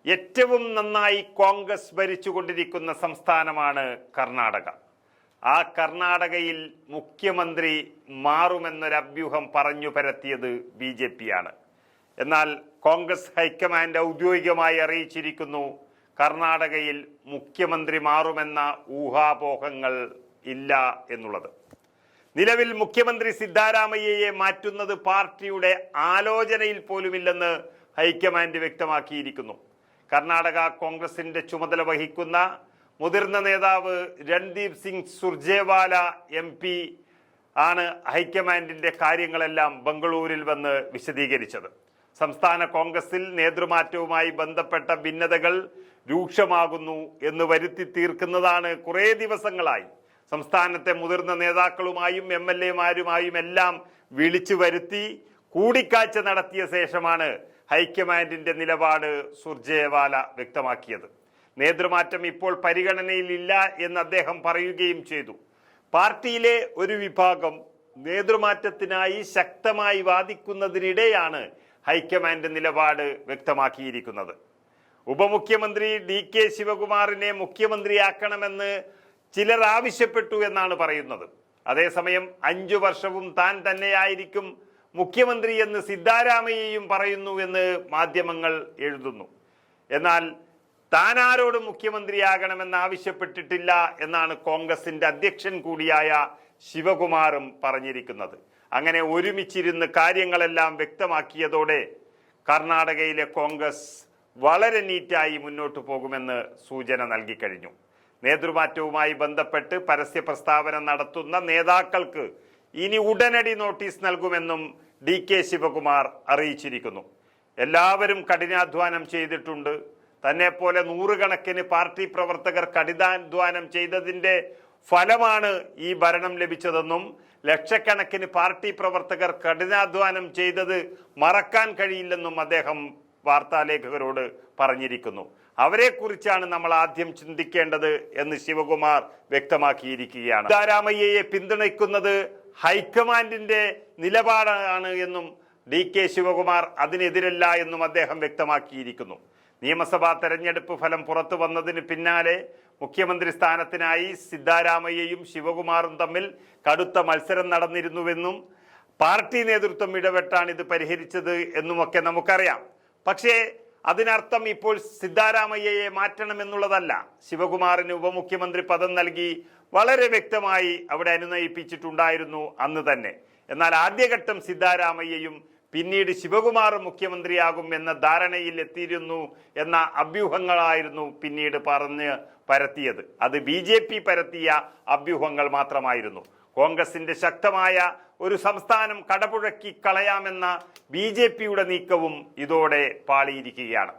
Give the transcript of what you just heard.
ഏറ്റവും നന്നായി കോൺഗ്രസ് ഭരിച്ചുകൊണ്ടിരിക്കുന്ന സംസ്ഥാനമാണ് കർണാടക. ആ കർണാടകയിൽ മുഖ്യമന്ത്രി മാറുമെന്നൊരു അഭ്യൂഹം പറഞ്ഞു പരത്തിയത് BJP ആണ്. എന്നാൽ കോൺഗ്രസ് ഹൈക്കമാൻഡ് ഔദ്യോഗികമായി അറിയിച്ചിരിക്കുന്നു, കർണാടകയിൽ മുഖ്യമന്ത്രി മാറുമെന്ന ഊഹാപോഹങ്ങൾ ഇല്ല എന്നുള്ളത്. നിലവിൽ മുഖ്യമന്ത്രി സിദ്ധാരാമയ്യയെ മാറ്റുന്നത് പാർട്ടിയുടെ ആലോചനയിൽ പോലുമില്ലെന്ന് ഹൈക്കമാൻഡ് വ്യക്തമാക്കിയിരിക്കുന്നു. കർണാടക കോൺഗ്രസിന്റെ ചുമതല വഹിക്കുന്ന മുതിർന്ന നേതാവ് രൺദീപ് സിംഗ് സുർജേവാല MP ആണ് ഹൈക്കമാൻഡിന്റെ കാര്യങ്ങളെല്ലാം ബംഗളൂരിൽ വന്ന് വിശദീകരിച്ചത്. സംസ്ഥാന കോൺഗ്രസിൽ നേതൃമാറ്റവുമായി ബന്ധപ്പെട്ട ഭിന്നതകൾ രൂക്ഷമാകുന്നു എന്ന് വരുത്തി തീർക്കുന്നതാണ് കുറേ ദിവസങ്ങളായി. സംസ്ഥാനത്തെ മുതിർന്ന നേതാക്കളുമായും MLA-മാരുമായും എല്ലാം വിളിച്ചു വരുത്തി കൂടിക്കാഴ്ച നടത്തിയ ശേഷമാണ് ഹൈക്കമാൻഡിന്റെ നിലപാട് സുർജേവാല വ്യക്തമാക്കിയത്. നേതൃമാറ്റം ഇപ്പോൾ പരിഗണനയിലില്ല എന്ന് അദ്ദേഹം പറയുകയും ചെയ്തു. പാർട്ടിയിലെ ഒരു വിഭാഗം നേതൃമാറ്റത്തിനായി ശക്തമായി വാദിക്കുന്നതിനിടെയാണ് ഹൈക്കമാൻഡ് നിലപാട് വ്യക്തമാക്കിയിരിക്കുന്നത്. ഉപമുഖ്യമന്ത്രി DK ശിവകുമാറിനെ മുഖ്യമന്ത്രിയാക്കണമെന്ന് ചിലർ ആവശ്യപ്പെട്ടു എന്നാണ് പറയുന്നത്. അതേസമയം 5 വർഷവും താൻ തന്നെയായിരിക്കും മുഖ്യമന്ത്രി എന്ന് സിദ്ധാരാമയ്യയും പറയുന്നു എന്ന് മാധ്യമങ്ങൾ എഴുതുന്നു. എന്നാൽ താൻ ആരോടും മുഖ്യമന്ത്രിയാകണമെന്ന് ആവശ്യപ്പെട്ടിട്ടില്ല എന്നാണ് കോൺഗ്രസിന്റെ അധ്യക്ഷൻ കൂടിയായ ശിവകുമാറും പറഞ്ഞിരിക്കുന്നത്. അങ്ങനെ ഒരുമിച്ചിരുന്ന് കാര്യങ്ങളെല്ലാം വ്യക്തമാക്കിയതോടെ കർണാടകയിലെ കോൺഗ്രസ് വളരെ നീറ്റായി മുന്നോട്ട് പോകുമെന്ന് സൂചന നൽകിക്കഴിഞ്ഞു. നേതൃമാറ്റവുമായി ബന്ധപ്പെട്ട് പരസ്യ പ്രസ്താവന നടത്തുന്ന നേതാക്കൾക്ക് ഇനി ഉടനടി നോട്ടീസ് നൽകുമെന്നും DK ശിവകുമാർ അറിയിച്ചിരിക്കുന്നു. എല്ലാവരും കഠിനാധ്വാനം ചെയ്തിട്ടുണ്ട്. തന്നെ പോലെ നൂറുകണക്കിന് പാർട്ടി പ്രവർത്തകർ കഠിനാധ്വാനം ചെയ്തതിന്റെ ഫലമാണ് ഈ ഭരണം ലഭിച്ചതെന്നും ലക്ഷക്കണക്കിന് പാർട്ടി പ്രവർത്തകർ കഠിനാധ്വാനം ചെയ്തത് മറക്കാൻ കഴിയില്ലെന്നും അദ്ദേഹം വാർത്താലേഖകരോട് പറഞ്ഞിരിക്കുന്നു. അവരെക്കുറിച്ചാണ് നമ്മൾ ആദ്യം ചിന്തിക്കേണ്ടത് എന്ന് ശിവകുമാർ വ്യക്തമാക്കിയിരിക്കുകയാണ്. സിദ്ധാരാമയ്യയെ പിന്തുണയ്ക്കുന്നത് ഹൈക്കമാൻഡിന്റെ നിലപാടാണ് എന്നും DK ശിവകുമാർ അതിനെതിരല്ല എന്നും അദ്ദേഹം വ്യക്തമാക്കിയിരിക്കുന്നു. നിയമസഭാ തെരഞ്ഞെടുപ്പ് ഫലം പുറത്തു വന്നതിന് പിന്നാലെ മുഖ്യമന്ത്രി സ്ഥാനത്തിനായി സിദ്ധാരാമയ്യയും ശിവകുമാറും തമ്മിൽ കടുത്ത മത്സരം നടന്നിരുന്നുവെന്നും പാർട്ടി നേതൃത്വം ഇടപെട്ടാണ് ഇത് പരിഹരിച്ചത് എന്നുമൊക്കെ നമുക്കറിയാം. പക്ഷേ അതിനർത്ഥം ഇപ്പോൾ സിദ്ധാരാമയ്യയെ മാറ്റണമെന്നുള്ളതല്ല. ശിവകുമാറിന് ഉപമുഖ്യമന്ത്രി പദം നൽകി വളരെ വ്യക്തമായി അവിടെ അനുനയിപ്പിച്ചിട്ടുണ്ടായിരുന്നു അന്ന് തന്നെ. എന്നാൽ ആദ്യഘട്ടം സിദ്ധാരാമയ്യയും പിന്നീട് ശിവകുമാറും മുഖ്യമന്ത്രിയാകും എന്ന ധാരണയിൽ എത്തിയിരുന്നു എന്ന അഭ്യൂഹങ്ങളായിരുന്നു പിന്നീട് പറഞ്ഞ് പരത്തിയത്. അത് BJP പരത്തിയ അഭ്യൂഹങ്ങൾ മാത്രമായിരുന്നു. കോൺഗ്രസിന്റെ ശക്തമായ ഒരു സംസ്ഥാനം കടപുഴക്കി കളയാമെന്ന BJPയുടെ നീക്കവും ഇതോടെ പാളിയിരിക്കുകയാണ്.